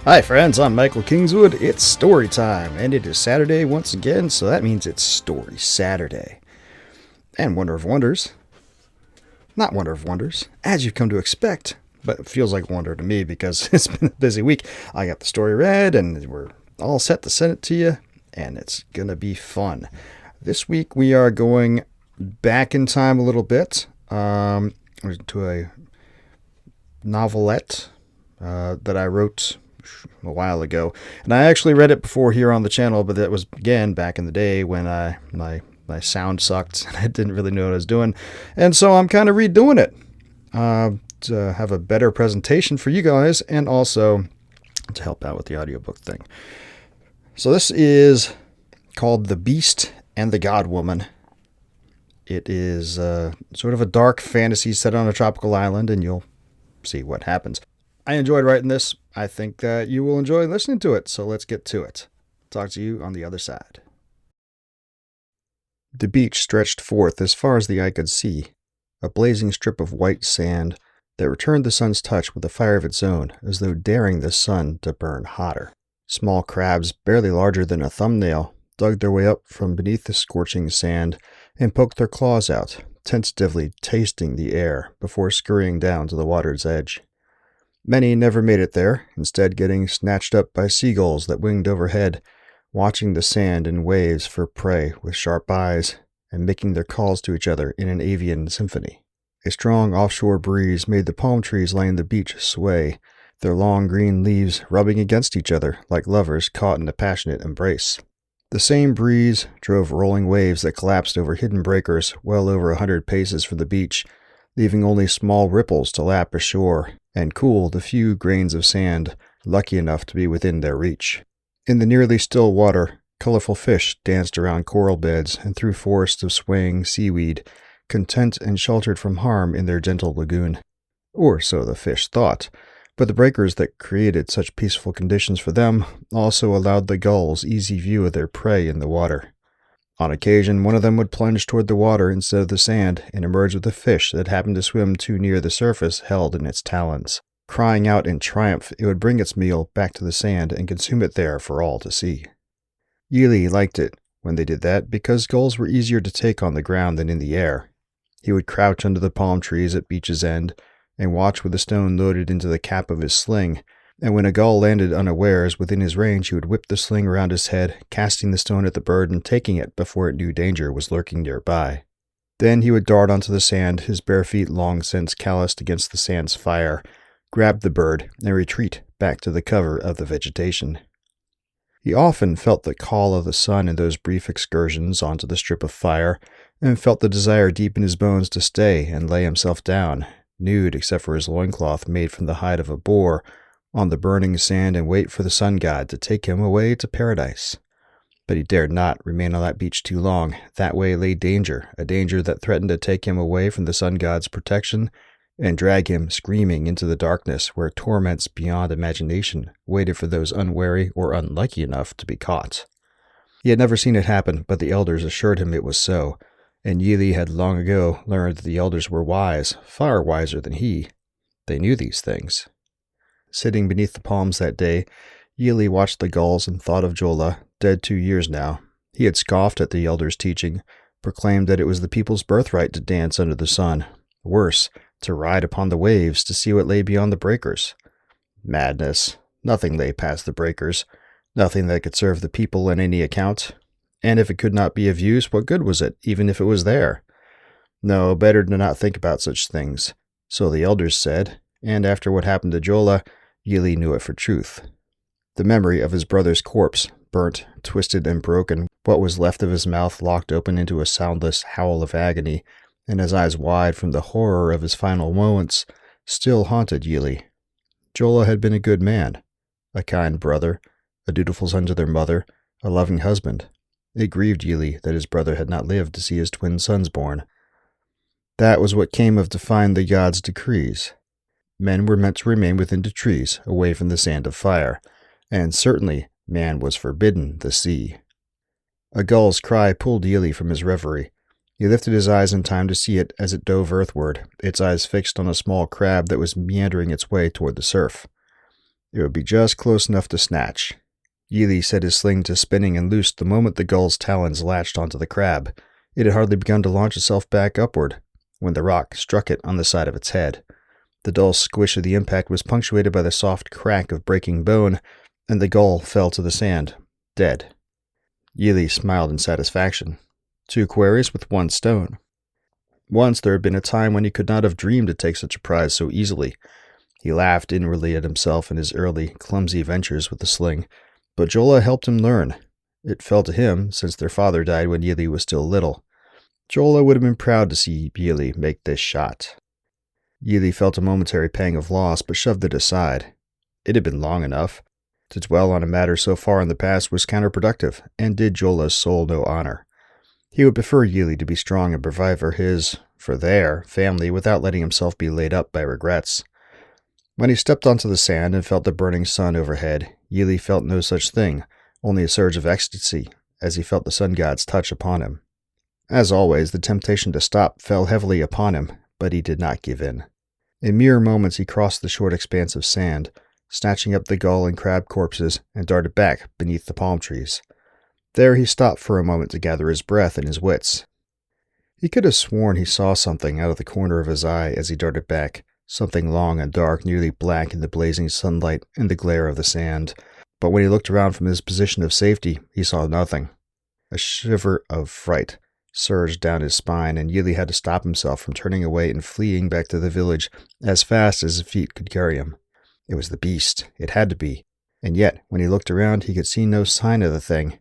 Hi friends, I'm Michael Kingswood. It's story time, and it is Saturday once again, so that means it's Story Saturday. And Wonder of Wonders, not Wonder of Wonders, as you've come to expect, but it feels like wonder to me because it's been a busy week. I got the story read, and we're all set to send it to you, and it's going to be fun. This week we are going back in time a little bit to a novelette that I wrote a while ago, and I actually read it before here on the channel, but that was again back in the day when my sound sucked and I didn't really know what I was doing, and so I'm kind of redoing it to have a better presentation for you guys and also to help out with the audiobook thing. So this is called The Beast and the God Woman. It is sort of a dark fantasy set on a tropical island, and you'll see what happens. I enjoyed writing this. I think that you will enjoy listening to it, so let's get to it. Talk to you on the other side. The beach stretched forth as far as the eye could see, a blazing strip of white sand that returned the sun's touch with a fire of its own, as though daring the sun to burn hotter. Small crabs, barely larger than a thumbnail, dug their way up from beneath the scorching sand and poked their claws out, tentatively tasting the air before scurrying down to the water's edge. Many never made it there, instead getting snatched up by seagulls that winged overhead, watching the sand and waves for prey with sharp eyes and making their calls to each other in an avian symphony. A strong offshore breeze made the palm trees lining the beach sway, their long green leaves rubbing against each other like lovers caught in a passionate embrace. The same breeze drove rolling waves that collapsed over hidden breakers well over 100 paces from the beach, leaving only small ripples to lap ashore and cool the few grains of sand lucky enough to be within their reach. In the nearly still water, colorful fish danced around coral beds and through forests of swaying seaweed, content and sheltered from harm in their gentle lagoon. Or so the fish thought, but the breakers that created such peaceful conditions for them also allowed the gulls easy view of their prey in the water. On occasion, one of them would plunge toward the water instead of the sand and emerge with a fish that happened to swim too near the surface held in its talons. Crying out in triumph, it would bring its meal back to the sand and consume it there for all to see. Yili liked it when they did that because gulls were easier to take on the ground than in the air. He would crouch under the palm trees at beach's end and watch with a stone loaded into the cap of his sling, and when a gull landed unawares within his range, he would whip the sling around his head, casting the stone at the bird and taking it before it knew danger was lurking nearby. Then he would dart onto the sand, his bare feet long since calloused against the sand's fire, grab the bird, and retreat back to the cover of the vegetation. He often felt the call of the sun in those brief excursions onto the strip of fire, and felt the desire deep in his bones to stay and lay himself down, nude except for his loincloth made from the hide of a boar, on the burning sand and wait for the sun god to take him away to paradise. But he dared not remain on that beach too long. That way lay danger, a danger that threatened to take him away from the sun god's protection and drag him screaming into the darkness where torments beyond imagination waited for those unwary or unlucky enough to be caught. He had never seen it happen, but the elders assured him it was so, and Yili had long ago learned that the elders were wise, far wiser than he. They knew these things. Sitting beneath the palms that day, Yili watched the gulls and thought of Jola, dead 2 years now. He had scoffed at the elders' teaching, proclaimed that it was the people's birthright to dance under the sun. Worse, to ride upon the waves to see what lay beyond the breakers. Madness. Nothing lay past the breakers. Nothing that could serve the people on any account. And if it could not be of use, what good was it, even if it was there? No, better to not think about such things. So the elders said, and after what happened to Jola, Yili knew it for truth. The memory of his brother's corpse, burnt, twisted, and broken, what was left of his mouth locked open into a soundless howl of agony, and his eyes wide from the horror of his final moments, still haunted Yili. Jola had been a good man, a kind brother, a dutiful son to their mother, a loving husband. It grieved Yili that his brother had not lived to see his twin sons born. That was what came of defying the gods' decrees. Men were meant to remain within the trees, away from the sand of fire, and certainly man was forbidden the sea. A gull's cry pulled Yili from his reverie. He lifted his eyes in time to see it as it dove earthward, its eyes fixed on a small crab that was meandering its way toward the surf. It would be just close enough to snatch. Yili set his sling to spinning and loosed the moment the gull's talons latched onto the crab. It had hardly begun to launch itself back upward when the rock struck it on the side of its head. The dull squish of the impact was punctuated by the soft crack of breaking bone, and the gull fell to the sand, dead. Yili smiled in satisfaction. 2 quarries with 1 stone. Once there had been a time when he could not have dreamed to take such a prize so easily. He laughed inwardly at himself and his early, clumsy ventures with the sling, but Jola helped him learn. It fell to him, since their father died when Yili was still little. Jola would have been proud to see Yili make this shot. Yili felt a momentary pang of loss, but shoved it aside. It had been long enough. To dwell on a matter so far in the past was counterproductive, and did Jola's soul no honor. He would prefer Yili to be strong and provide for their family without letting himself be laid up by regrets. When he stepped onto the sand and felt the burning sun overhead, Yili felt no such thing, only a surge of ecstasy, as he felt the sun god's touch upon him. As always, the temptation to stop fell heavily upon him, but he did not give in. In mere moments he crossed the short expanse of sand, snatching up the gull and crab corpses, and darted back beneath the palm trees. There he stopped for a moment to gather his breath and his wits. He could have sworn he saw something out of the corner of his eye as he darted back, something long and dark, nearly black in the blazing sunlight and the glare of the sand. But when he looked around from his position of safety, he saw nothing. A shiver of fright surged down his spine, and Yili had to stop himself from turning away and fleeing back to the village as fast as his feet could carry him. It was the beast. It had to be. And yet, when he looked around, he could see no sign of the thing.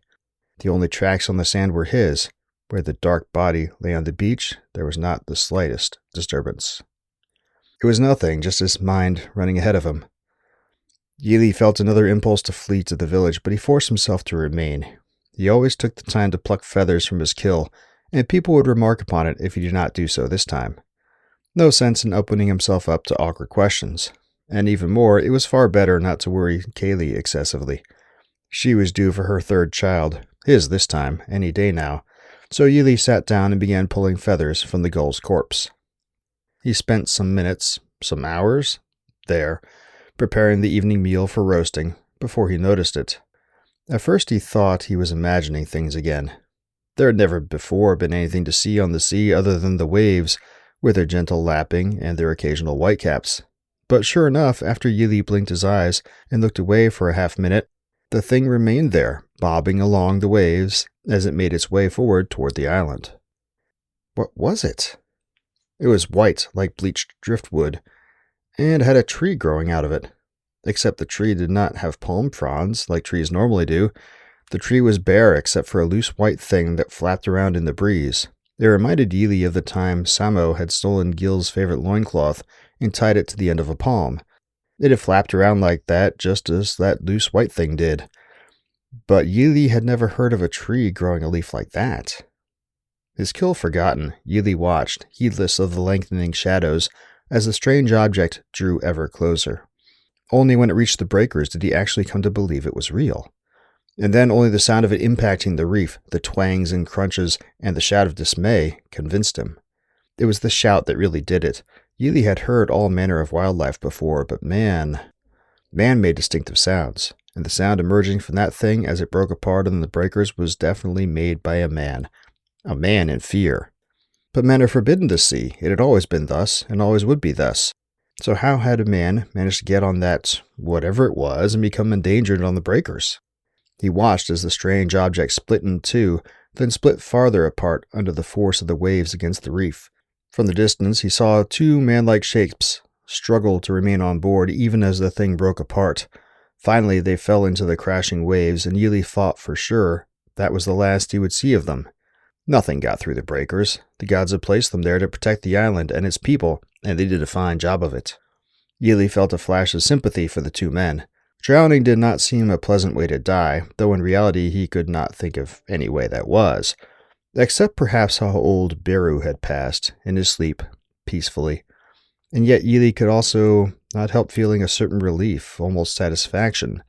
The only tracks on the sand were his. Where the dark body lay on the beach, there was not the slightest disturbance. It was nothing, just his mind running ahead of him. Yili felt another impulse to flee to the village, but he forced himself to remain. He always took the time to pluck feathers from his kill, and people would remark upon it if he did not do so this time. No sense in opening himself up to awkward questions. And even more, it was far better not to worry Kaylee excessively. She was due for her 3rd child, his this time, any day now, so Yili sat down and began pulling feathers from the gull's corpse. He spent some minutes, some hours, there, preparing the evening meal for roasting, before he noticed it. At first he thought he was imagining things again. There had never before been anything to see on the sea other than the waves, with their gentle lapping and their occasional whitecaps. But sure enough, after Yili blinked his eyes and looked away for a half-minute, the thing remained there, bobbing along the waves as it made its way forward toward the island. What was it? It was white, like bleached driftwood, and had a tree growing out of it. Except the tree did not have palm fronds, like trees normally do. The tree was bare except for a loose white thing that flapped around in the breeze. It reminded Yili of the time Samo had stolen Gil's favorite loincloth and tied it to the end of a palm. It had flapped around like that, just as that loose white thing did. But Yili had never heard of a tree growing a leaf like that. His kill forgotten, Yili watched, heedless of the lengthening shadows, as the strange object drew ever closer. Only when it reached the breakers did he actually come to believe it was real. And then only the sound of it impacting the reef, the twangs and crunches, and the shout of dismay convinced him. It was the shout that really did it. Yili had heard all manner of wildlife before, but man made distinctive sounds, and the sound emerging from that thing as it broke apart on the breakers was definitely made by a man in fear. But men are forbidden to see. It had always been thus, and always would be thus. So how had a man managed to get on that whatever it was and become endangered on the breakers? He watched as the strange object split in two, then split farther apart under the force of the waves against the reef. From the distance, he saw 2 man-like shapes struggle to remain on board even as the thing broke apart. Finally, they fell into the crashing waves, and Yili thought for sure that was the last he would see of them. Nothing got through the breakers. The gods had placed them there to protect the island and its people, and they did a fine job of it. Yili felt a flash of sympathy for the 2 men. Drowning did not seem a pleasant way to die, though in reality he could not think of any way that was, except perhaps how old Beru had passed, in his sleep, peacefully. And yet Yili could also not help feeling a certain relief, almost satisfaction.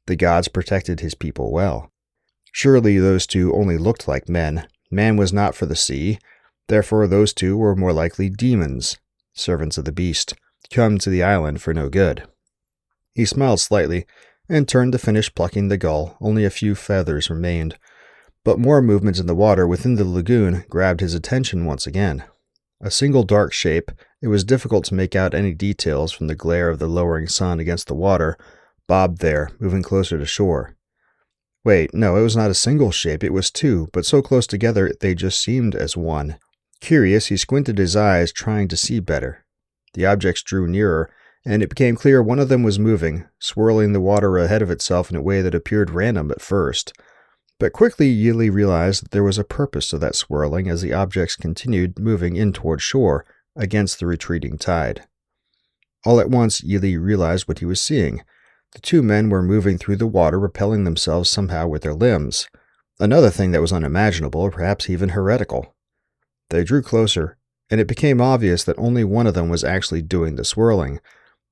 The gods protected his people well. Surely those 2 only looked like men. Man was not for the sea, therefore those 2 were more likely demons, servants of the beast, come to the island for no good. He smiled slightly and turned to finish plucking the gull. Only a few feathers remained. But more movement in the water within the lagoon grabbed his attention once again. A single dark shape, it was difficult to make out any details from the glare of the lowering sun against the water, bobbed there, moving closer to shore. Wait, no, it was not a single shape, it was two, but so close together they just seemed as one. Curious, he squinted his eyes, trying to see better. The objects drew nearer, and it became clear one of them was moving, swirling the water ahead of itself in a way that appeared random at first. But quickly Yili realized that there was a purpose to that swirling as the objects continued moving in toward shore, against the retreating tide. All at once, Yili realized what he was seeing. The two men were moving through the water, propelling themselves somehow with their limbs. Another thing that was unimaginable, or perhaps even heretical. They drew closer, and it became obvious that only one of them was actually doing the swirling.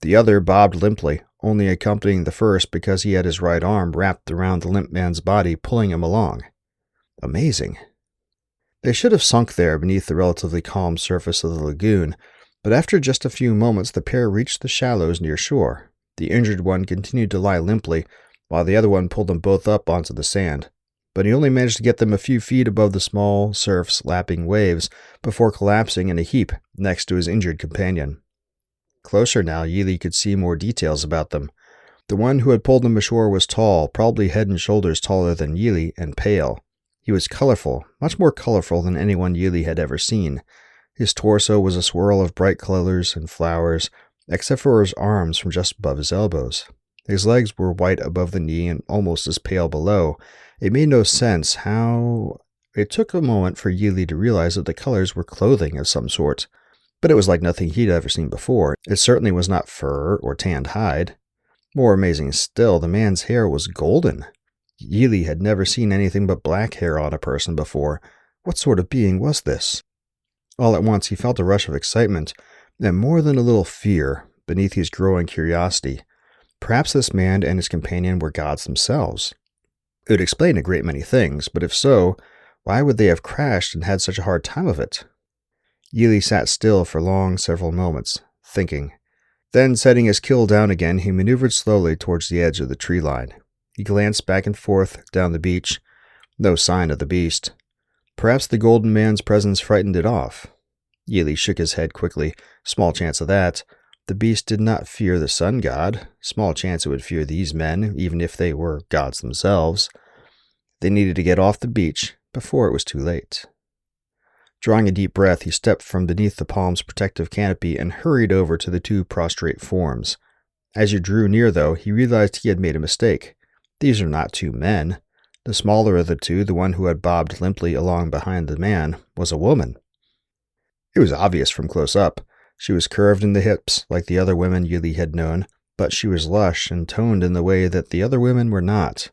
The other bobbed limply, only accompanying the first because he had his right arm wrapped around the limp man's body, pulling him along. Amazing. They should have sunk there beneath the relatively calm surface of the lagoon, but after just a few moments the pair reached the shallows near shore. The injured one continued to lie limply, while the other one pulled them both up onto the sand. But he only managed to get them a few feet above the small surf's lapping waves before collapsing in a heap next to his injured companion. Closer now, Yili could see more details about them. The one who had pulled them ashore was tall, probably head and shoulders taller than Yili, and pale. He was colorful, much more colorful than anyone Yili had ever seen. His torso was a swirl of bright colors and flowers, except for his arms from just above his elbows. His legs were white above the knee and almost as pale below. It made no sense how... It took a moment for Yili to realize that the colors were clothing of some sort. But it was like nothing he'd ever seen before. It certainly was not fur or tanned hide. More amazing still, the man's hair was golden. Yili had never seen anything but black hair on a person before. What sort of being was this? All at once he felt a rush of excitement, and more than a little fear, beneath his growing curiosity. Perhaps this man and his companion were gods themselves. It would explain a great many things, but if so, why would they have crashed and had such a hard time of it? Yili sat still for several moments, thinking. Then, setting his kill down again, he maneuvered slowly towards the edge of the tree line. He glanced back and forth down the beach. No sign of the beast. Perhaps the golden man's presence frightened it off. Yili shook his head quickly. Small chance of that. The beast did not fear the sun god. Small chance it would fear these men, even if they were gods themselves. They needed to get off the beach before it was too late. Drawing a deep breath, he stepped from beneath the palm's protective canopy and hurried over to the two prostrate forms. As he drew near, though, he realized he had made a mistake. These are not two men. The smaller of the two, the one who had bobbed limply along behind the man, was a woman. It was obvious from close up. She was curved in the hips, like the other women Yili had known, but she was lush and toned in the way that the other women were not.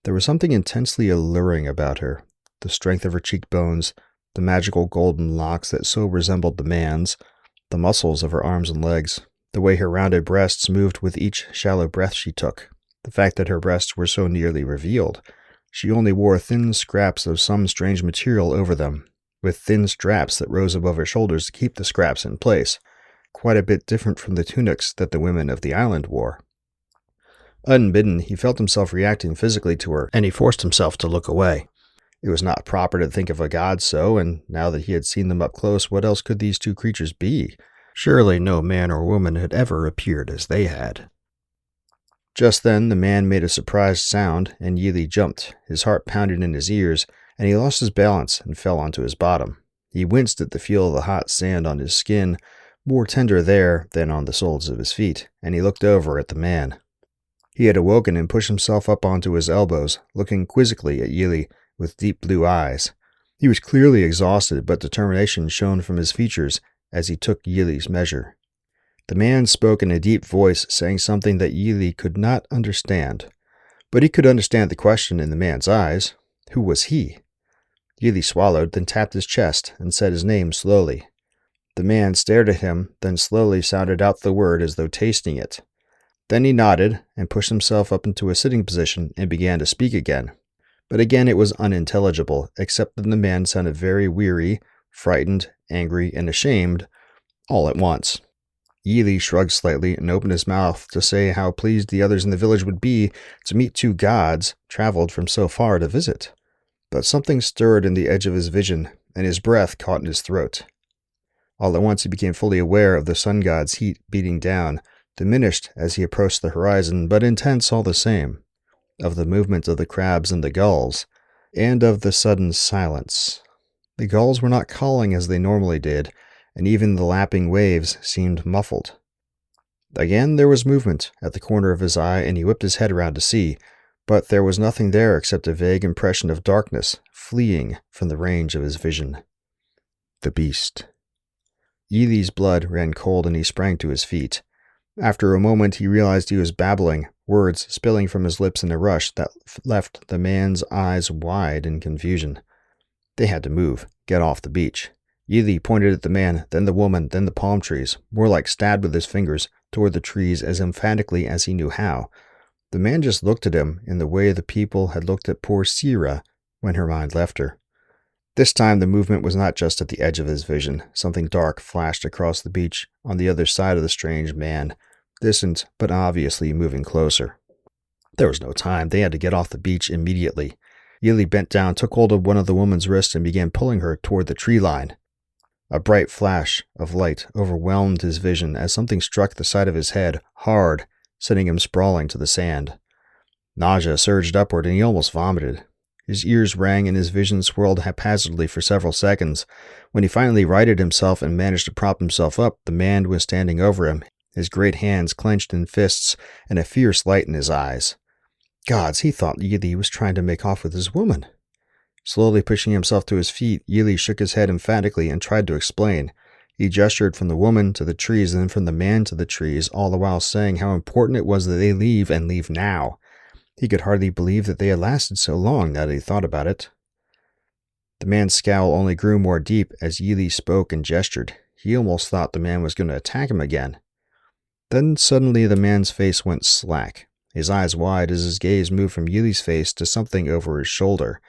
There was something intensely alluring about her. The strength of her cheekbones, the magical golden locks that so resembled the man's, the muscles of her arms and legs, the way her rounded breasts moved with each shallow breath she took, the fact that her breasts were so nearly revealed. She only wore thin scraps of some strange material over them, with thin straps that rose above her shoulders to keep the scraps in place, quite a bit different from the tunics that the women of the island wore. Unbidden, he felt himself reacting physically to her, and he forced himself to look away. It was not proper to think of a god so, and now that he had seen them up close, what else could these two creatures be? Surely no man or woman had ever appeared as they had. Just then, the man made a surprised sound, and Yili jumped. His heart pounded in his ears, and he lost his balance and fell onto his bottom. He winced at the feel of the hot sand on his skin, more tender there than on the soles of his feet, and he looked over at the man. He had awoken and pushed himself up onto his elbows, looking quizzically at Yili with deep blue eyes. He was clearly exhausted, but determination shone from his features as he took Yili's measure. The man spoke in a deep voice, saying something that Yili could not understand. But he could understand the question in the man's eyes. Who was he? Yili swallowed, then tapped his chest and said his name slowly. The man stared at him, then slowly sounded out the word as though tasting it. Then he nodded and pushed himself up into a sitting position and began to speak again. But again it was unintelligible, except that the man sounded very weary, frightened, angry, and ashamed, all at once. Yili shrugged slightly and opened his mouth to say how pleased the others in the village would be to meet two gods traveled from so far to visit. But something stirred in the edge of his vision, and his breath caught in his throat. All at once he became fully aware of the sun god's heat beating down, diminished as he approached the horizon, but intense all the same, of the movement of the crabs and the gulls, and of the sudden silence. The gulls were not calling as they normally did, and even the lapping waves seemed muffled. Again there was movement at the corner of his eye, and he whipped his head around to see, but there was nothing there except a vague impression of darkness fleeing from the range of his vision. The beast. Yili's blood ran cold and he sprang to his feet. After a moment he realized he was babbling, words spilling from his lips in a rush that left the man's eyes wide in confusion. They had to move, get off the beach. Yili pointed at the man, then the woman, then the palm trees, more like stabbed with his fingers, toward the trees as emphatically as he knew how. The man just looked at him in the way the people had looked at poor Sira when her mind left her. This time the movement was not just at the edge of his vision. Something dark flashed across the beach on the other side of the strange man, distant but obviously moving closer. There was no time. They had to get off the beach immediately. Yili bent down, took hold of one of the woman's wrists, and began pulling her toward the tree line. A bright flash of light overwhelmed his vision as something struck the side of his head, hard, sending him sprawling to the sand. Nausea surged upward, and he almost vomited. His ears rang and his vision swirled haphazardly for several seconds. When he finally righted himself and managed to prop himself up, the man was standing over him, his great hands clenched in fists and a fierce light in his eyes. Gods, he thought Yili was trying to make off with his woman. Slowly pushing himself to his feet, Yili shook his head emphatically and tried to explain. He gestured from the woman to the trees and then from the man to the trees, all the while saying how important it was that they leave and leave now. He could hardly believe that they had lasted so long now that he thought about it. The man's scowl only grew more deep as Yili spoke and gestured. He almost thought the man was going to attack him again. Then suddenly the man's face went slack, his eyes wide as his gaze moved from Yili's face to something over his shoulder.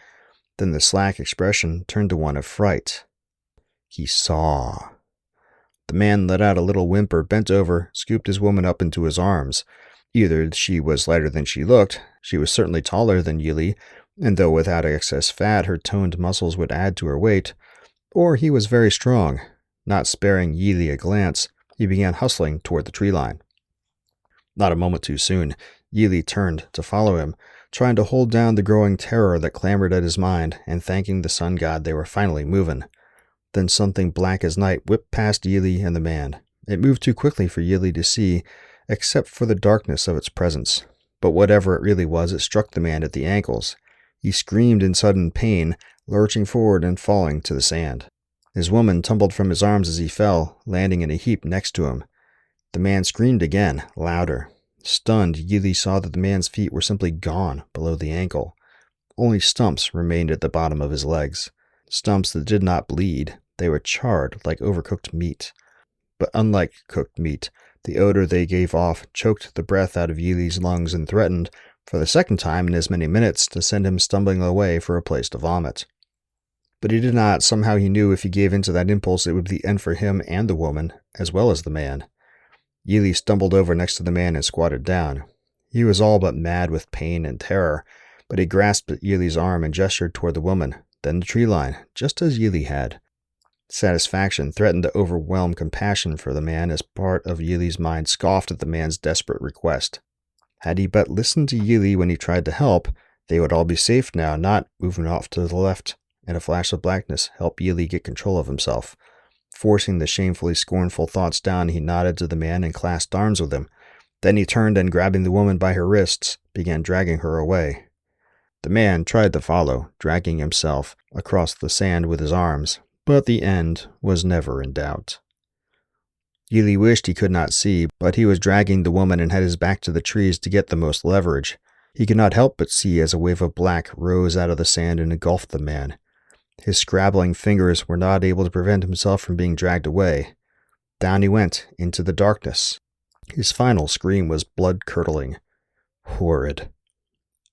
Then the slack expression turned to one of fright. He saw. The man let out a little whimper, bent over, scooped his woman up into his arms. Either she was lighter than she looked, she was certainly taller than Yili, and though without excess fat her toned muscles would add to her weight, or he was very strong. Not sparing Yili a glance, he began hustling toward the tree line. Not a moment too soon, Yili turned to follow him, trying to hold down the growing terror that clamored at his mind, and thanking the sun god they were finally moving. Then something black as night whipped past Yili and the man. It moved too quickly for Yili to see, except for the darkness of its presence. But whatever it really was, it struck the man at the ankles. He screamed in sudden pain, lurching forward and falling to the sand. His woman tumbled from his arms as he fell, landing in a heap next to him. The man screamed again, louder. Stunned, Yili saw that the man's feet were simply gone below the ankle. Only stumps remained at the bottom of his legs. Stumps that did not bleed. They were charred like overcooked meat. But unlike cooked meat, the odor they gave off choked the breath out of Yili's lungs and threatened, for the second time in as many minutes, to send him stumbling away for a place to vomit. But he did not. Somehow he knew if he gave in to that impulse it would be the end for him and the woman, as well as the man. Yili stumbled over next to the man and squatted down. He was all but mad with pain and terror, but he grasped at Yili's arm and gestured toward the woman, then the tree line, just as Yili had. Satisfaction threatened to overwhelm compassion for the man as part of Yili's mind scoffed at the man's desperate request. Had he but listened to Yili when he tried to help, they would all be safe now, not moving off to the left, and a flash of blackness helped Yili get control of himself. Forcing the shamefully scornful thoughts down, he nodded to the man and clasped arms with him. Then he turned and, grabbing the woman by her wrists, began dragging her away. The man tried to follow, dragging himself across the sand with his arms, but the end was never in doubt. Yili wished he could not see, but he was dragging the woman and had his back to the trees to get the most leverage. He could not help but see as a wave of black rose out of the sand and engulfed the man. His scrabbling fingers were not able to prevent himself from being dragged away. Down he went, into the darkness. His final scream was blood-curdling. Horrid.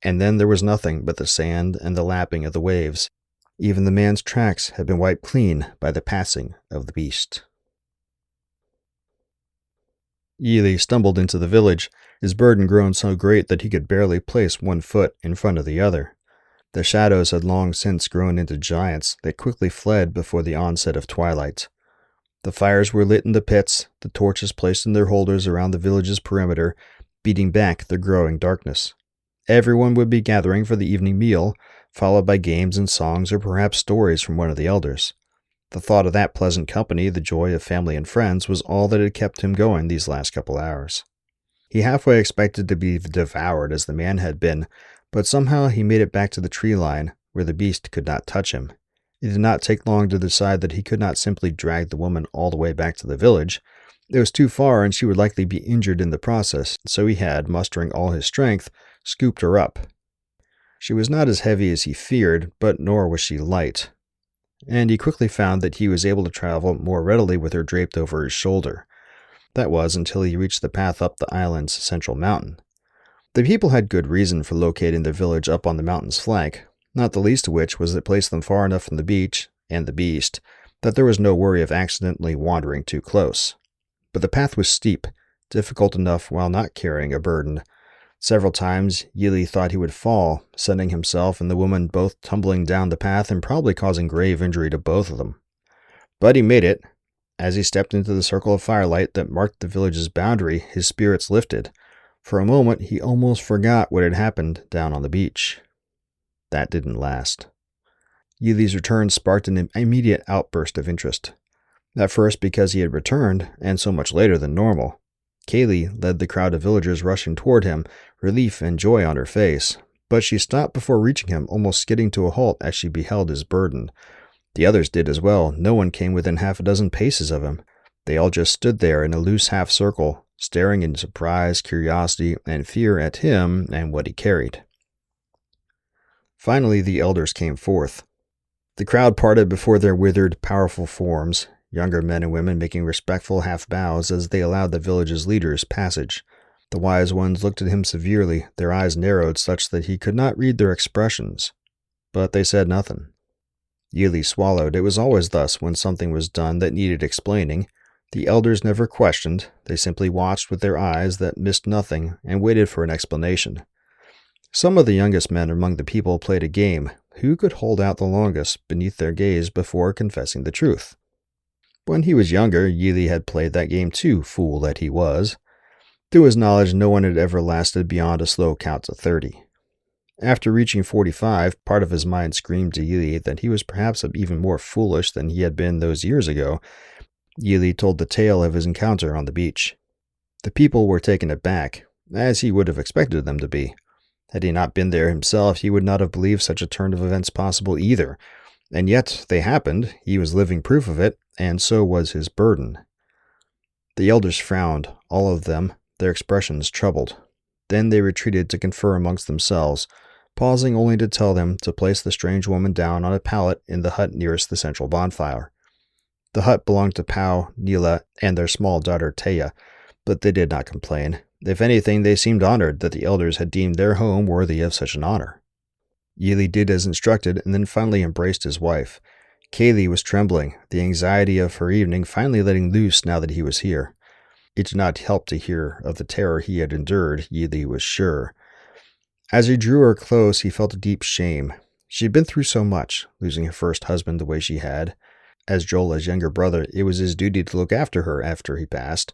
And then there was nothing but the sand and the lapping of the waves. Even the man's tracks had been wiped clean by the passing of the beast. Yili stumbled into the village, his burden grown so great that he could barely place one foot in front of the other. The shadows had long since grown into giants that quickly fled before the onset of twilight. The fires were lit in the pits, the torches placed in their holders around the village's perimeter, beating back the growing darkness. Everyone would be gathering for the evening meal, followed by games and songs or perhaps stories from one of the elders. The thought of that pleasant company, the joy of family and friends, was all that had kept him going these last couple hours. He halfway expected to be devoured as the man had been, but somehow he made it back to the tree line, where the beast could not touch him. It did not take long to decide that he could not simply drag the woman all the way back to the village. It was too far, and she would likely be injured in the process, so he had, mustering all his strength, scooped her up. She was not as heavy as he feared, but nor was she light, and he quickly found that he was able to travel more readily with her draped over his shoulder. That was until he reached the path up the island's central mountain. The people had good reason for locating their village up on the mountain's flank, not the least of which was that it placed them far enough from the beach and the beast that there was no worry of accidentally wandering too close. But the path was steep, difficult enough while not carrying a burden. Several times, Yili thought he would fall, sending himself and the woman both tumbling down the path and probably causing grave injury to both of them. But he made it. As he stepped into the circle of firelight that marked the village's boundary, his spirits lifted. For a moment, he almost forgot what had happened down on the beach. That didn't last. Yili's return sparked an immediate outburst of interest. At first because he had returned, and so much later than normal. Kaylee led the crowd of villagers rushing toward him, relief and joy on her face, but she stopped before reaching him, almost skidding to a halt as she beheld his burden. The others did as well. No one came within half a dozen paces of him. They all just stood there in a loose half circle, staring in surprise, curiosity, and fear at him and what he carried. Finally, the elders came forth. The crowd parted before their withered, powerful forms, younger men and women making respectful half-bows as they allowed the village's leaders passage. The wise ones looked at him severely, their eyes narrowed such that he could not read their expressions. But they said nothing. Yili swallowed. It was always thus when something was done that needed explaining. The elders never questioned, they simply watched with their eyes that missed nothing and waited for an explanation. Some of the youngest men among the people played a game. Who could hold out the longest beneath their gaze before confessing the truth? When he was younger, Yili had played that game too, fool that he was. To his knowledge, no one had ever lasted beyond a slow count to 30. After reaching 45, part of his mind screamed to Yili that he was perhaps even more foolish than he had been those years ago. Yili told the tale of his encounter on the beach. The people were taken aback, as he would have expected them to be. Had he not been there himself, he would not have believed such a turn of events possible either. And yet they happened, he was living proof of it, and so was his burden. The elders frowned, all of them, their expressions troubled. Then they retreated to confer amongst themselves, pausing only to tell them to place the strange woman down on a pallet in the hut nearest the central bonfire. The hut belonged to Pau, Neela, and their small daughter Taya, but they did not complain. If anything, they seemed honored that the elders had deemed their home worthy of such an honor. Yili did as instructed and then finally embraced his wife. Kaylee was trembling, the anxiety of her evening finally letting loose now that he was here. It did not help to hear of the terror he had endured, Yili was sure. As he drew her close, he felt a deep shame. She had been through so much, losing her first husband the way she had. As Jola's younger brother, it was his duty to look after her after he passed,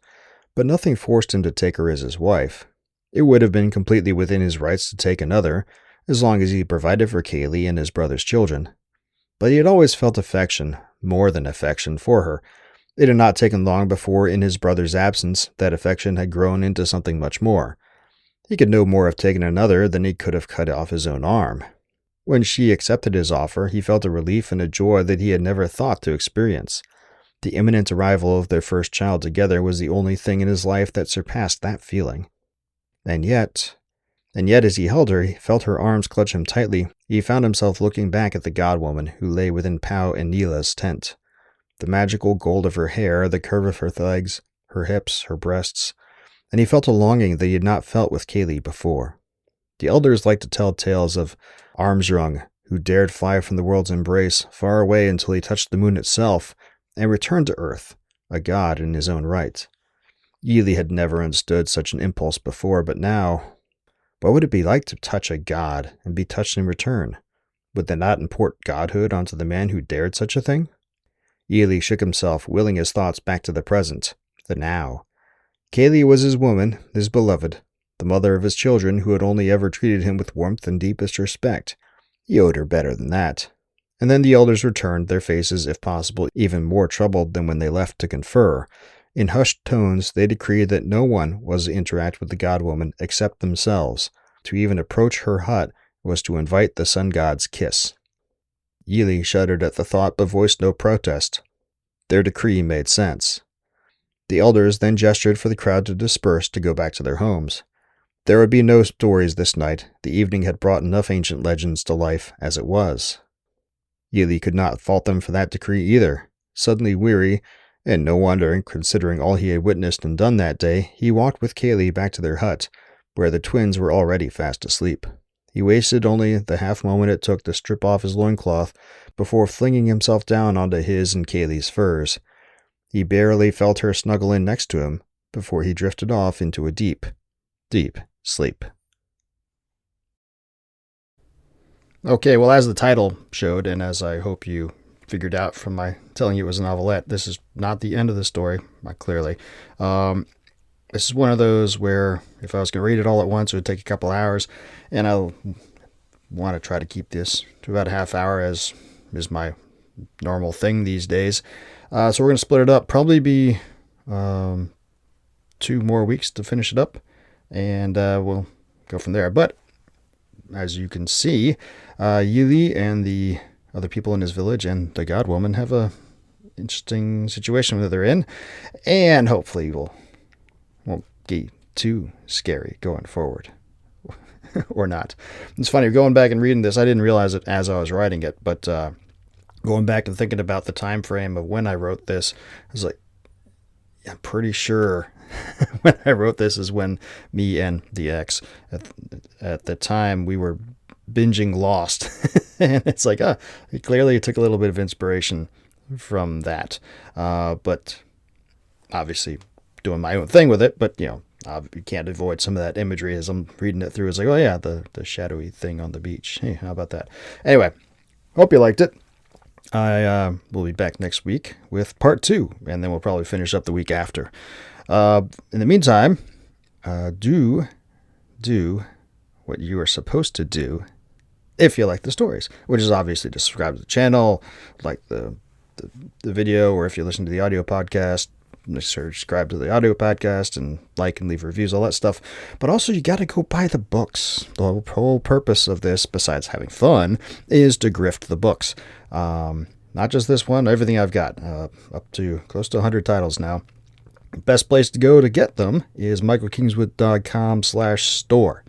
but nothing forced him to take her as his wife. It would have been completely within his rights to take another, as long as he provided for Kaylee and his brother's children. But he had always felt affection, more than affection, for her. It had not taken long before, in his brother's absence, that affection had grown into something much more. He could no more have taken another than he could have cut off his own arm. When she accepted his offer, he felt a relief and a joy that he had never thought to experience. The imminent arrival of their first child together was the only thing in his life that surpassed that feeling. And yet, as he held her, he felt her arms clutch him tightly, he found himself looking back at the god-woman who lay within Pau and Neela's tent. The magical gold of her hair, the curve of her legs, her hips, her breasts, and he felt a longing that he had not felt with Kaylee before. The elders liked to tell tales of Armstrong, who dared fly from the world's embrace far away until he touched the moon itself, and returned to Earth, a god in his own right. Yili had never understood such an impulse before, but now, what would it be like to touch a god and be touched in return? Would they not import godhood onto the man who dared such a thing? Yili shook himself, willing his thoughts back to the present, the now. Kaylee was his woman, his beloved, the mother of his children who had only ever treated him with warmth and deepest respect. He owed her better than that. And then the elders returned, their faces, if possible, even more troubled than when they left to confer. In hushed tones, they decreed that no one was to interact with the godwoman except themselves. To even approach her hut was to invite the sun god's kiss. Yili shuddered at the thought, but voiced no protest. Their decree made sense. The elders then gestured for the crowd to disperse to go back to their homes. There would be no stories this night. The evening had brought enough ancient legends to life as it was. Yili could not fault them for that decree either. Suddenly weary, and no wonder, considering all he had witnessed and done that day, he walked with Kaylee back to their hut, where the twins were already fast asleep. He wasted only the half moment it took to strip off his loincloth before flinging himself down onto his and Kaylee's furs. He barely felt her snuggle in next to him before he drifted off into a deep, deep sleep. Okay, well, as the title showed, and as I hope you figured out from my telling you it was a novelette, this is not the end of the story, clearly. This is one of those where if I was going to read it all at once, it would take a couple hours, and I'll want to try to keep this to about a half hour, as is my normal thing these days. So we're going to split it up, probably be 2 more weeks to finish it up, and we'll go from there. But as you can see, Yili and the other people in his village and the godwoman have a interesting situation that they're in, and hopefully won't get too scary going forward. Or not. It's funny, going back and reading this, I didn't realize it as I was writing it, but going back and thinking about the time frame of when I wrote this, I was like, I'm pretty sure when I wrote this is when me and the ex, at the time, we were binging Lost. And it's like, clearly it took a little bit of inspiration from that. But obviously doing my own thing with it, but you can't avoid some of that imagery as I'm reading it through. It's like, oh yeah, the shadowy thing on the beach. Hey, how about that? Anyway, hope you liked it. I will be back next week with part 2, and then we'll probably finish up the week after. In the meantime, do what you are supposed to do if you like the stories, which is obviously to subscribe to the channel, like the video, or if you listen to the audio podcast, subscribe to the audio podcast and like and leave reviews, all that stuff. But also, you got to go buy the books. The whole purpose of this, besides having fun, is to grift the books. Not just this one, everything I've got, up to close to 100 titles now. Best place to go to get them is michaelkingswood.com/store.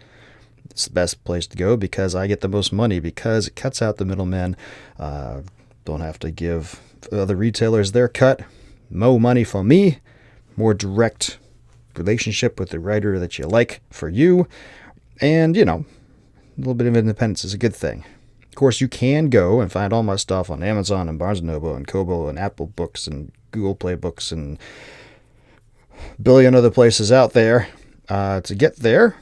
It's the best place to go because I get the most money, because it cuts out the middlemen. Don't have to give other retailers their cut. More money for me, more direct relationship with the writer that you like for you, and, a little bit of independence is a good thing. Of course, you can go and find all my stuff on Amazon and Barnes & Noble and Kobo and Apple Books and Google Play Books and a billion other places out there. To get there,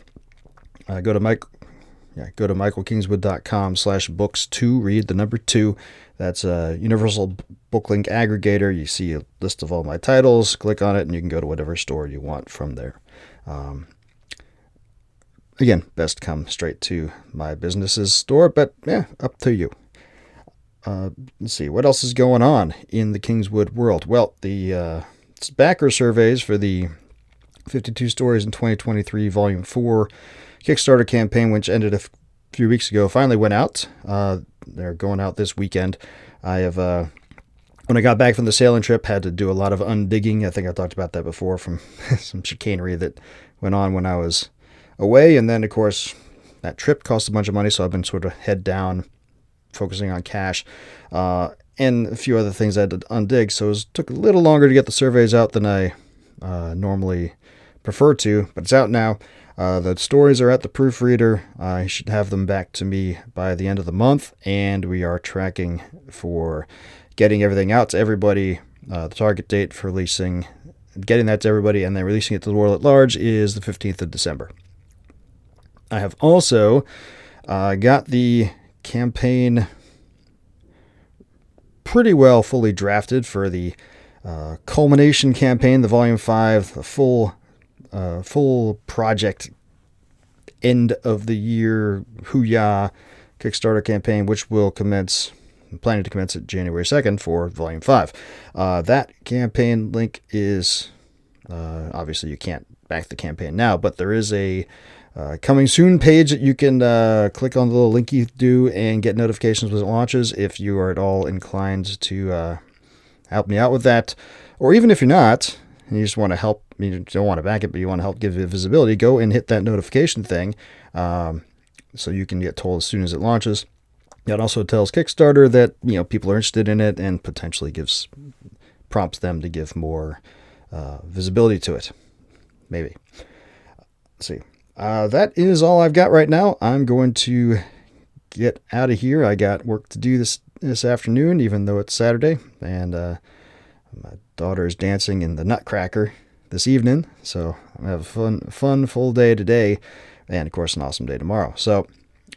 go to michaelkingswood.com/books2, read the number 2. That's a universal booklink aggregator. You see a list of all my titles, click on it, and you can go to whatever store you want from there. Again, best come straight to my business's store, but up to you. Let's see, what else is going on in the Kingswood world? Well, the backer surveys for the 52 Stories in 2023 Volume 4 Kickstarter campaign, which ended a few weeks ago, finally went out. They're going out this weekend. I have, when I got back from the sailing trip, had to do a lot of undigging. I think I talked about that before, from some chicanery that went on when I was away. And then, of course, that trip cost a bunch of money, so I've been sort of head down, focusing on cash, and a few other things I had to undig. So it took a little longer to get the surveys out than I normally prefer to, but it's out now. The stories are at the proofreader. I should have them back to me by the end of the month, and we are tracking for getting everything out to everybody. The target date for releasing getting that to everybody and then releasing it to the world at large is the 15th of December. I have also got the campaign pretty well fully drafted for the culmination campaign, the Volume 5, the full project end of the year Hoo-yah Kickstarter campaign, which will commence, I'm planning to commence it January 2nd for Volume 5. That campaign link is, obviously you can't back the campaign now, but there is a coming soon page that you can click on the little linky do and get notifications when it launches if you are at all inclined to help me out with that. Or even if you're not, and you just want to help, you don't want to back it, but you want to help give it visibility, go and hit that notification thing so you can get told as soon as it launches. That also tells Kickstarter that people are interested in it and potentially prompts them to give more visibility to it. Maybe. Let's see. That is all I've got right now. I'm going to get out of here. I got work to do this afternoon, even though it's Saturday, and my daughter is dancing in the Nutcracker this evening, so I'm going to have a fun full day today, and of course an awesome day tomorrow. So,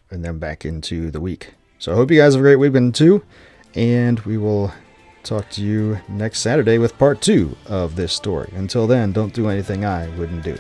and then back into the week. So I hope you guys have a great weekend too, and we will talk to you next Saturday with part 2 of this story. Until then, don't do anything I wouldn't do.